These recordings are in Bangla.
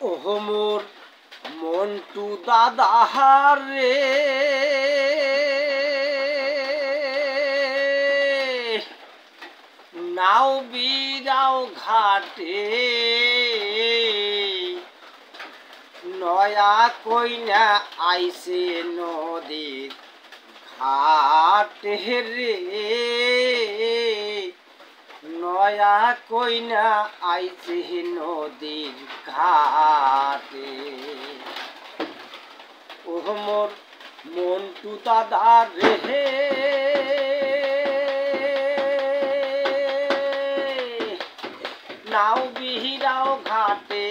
ওহো মোর মন্টু দাদা রে, নাও বিরাও ঘাটে নয়া কইনা আইসে নদীর ঘাটে রে, নয়া কইনা আইসে নদীর ঘাটে। ও মোর মন্টু দাদা রে, নাও বিহিরাও ঘাটে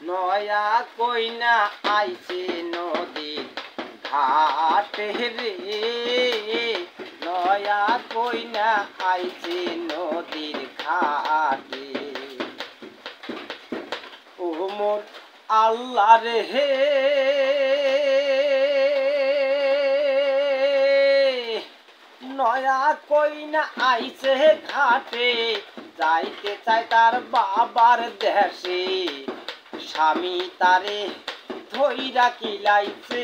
নয়া কইনা আইসে নদীর ঘাটে রে, নয়া কইনা আইসে নদীর ঘাটে। ও মোর আল্লাহ রে, নয়া কইনা আইসে ঘাটে যাইতে চাই তার বাবার দেশে, স্বামী তারে ধইরা কিলাইছে।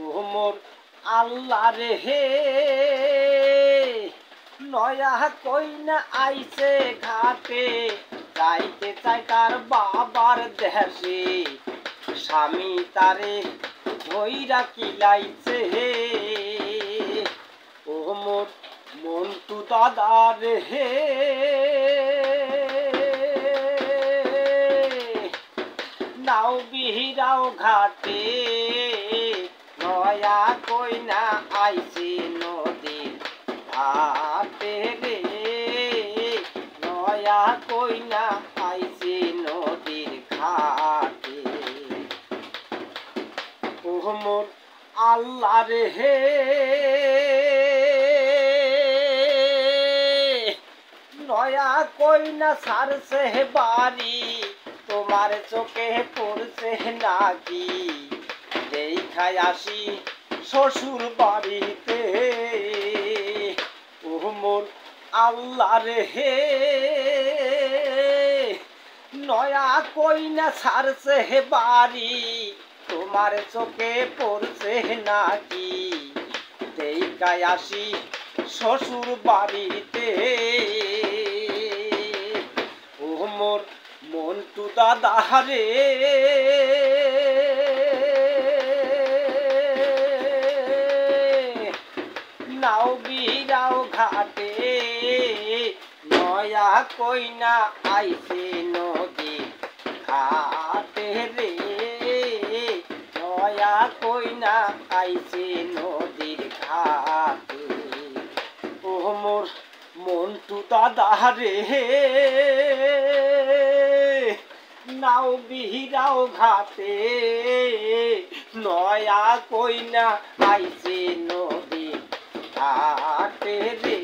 ও মোর আল্লাহ রে, নয়া কইনা আইসে ঘাটে যাইতে চাই তার বাবার দেশে, স্বামী তারে ধইরা কিলাইছে। ও মোর মন্টু দাদা রে, নাও বিহিরাও ঘাটে নয়া কইনা আইসে নদীর ঘাটে রে, নয়া কইনা আইসে নদীর ঘাটে। ও মোর আল্লাহ রে, নয়া কইনা সারছে বাড়ি তোমার চোখে পড়ছে নাকি, দেখাই আসি শ্বশুর বাড়িতে। ও মোর আল্লাহ রে, নয়া কইনা সারছে বাড়ি তোমার চোখে পড়ছে নাকি, দেখাই আসি শ্বশুর বাড়িতে। ও মোর মন্টু দাদা রে, নাও বিরাও ঘাটে নয়া কইনা আইসে নদীর ঘাটে রে, নয়া কইনা আইসে নদীর ঘাটে। ও মোর মন্টু দাদা রে, নাও বিহিরাও ঘাটে নয়া কইনা আইসে নদীর ঘাটে রে,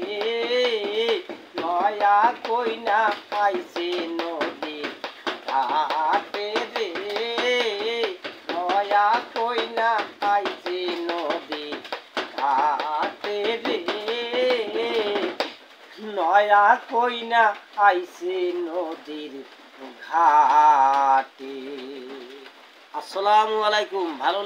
নয়া কইনা আইসে নদীর ঘাটে রে, নয়া কইনা আইসে নদীর ঘাটে রে, নয়া কইনা আইসে নদীর ঘাটে। আসসালামু আলাইকুম। ভালো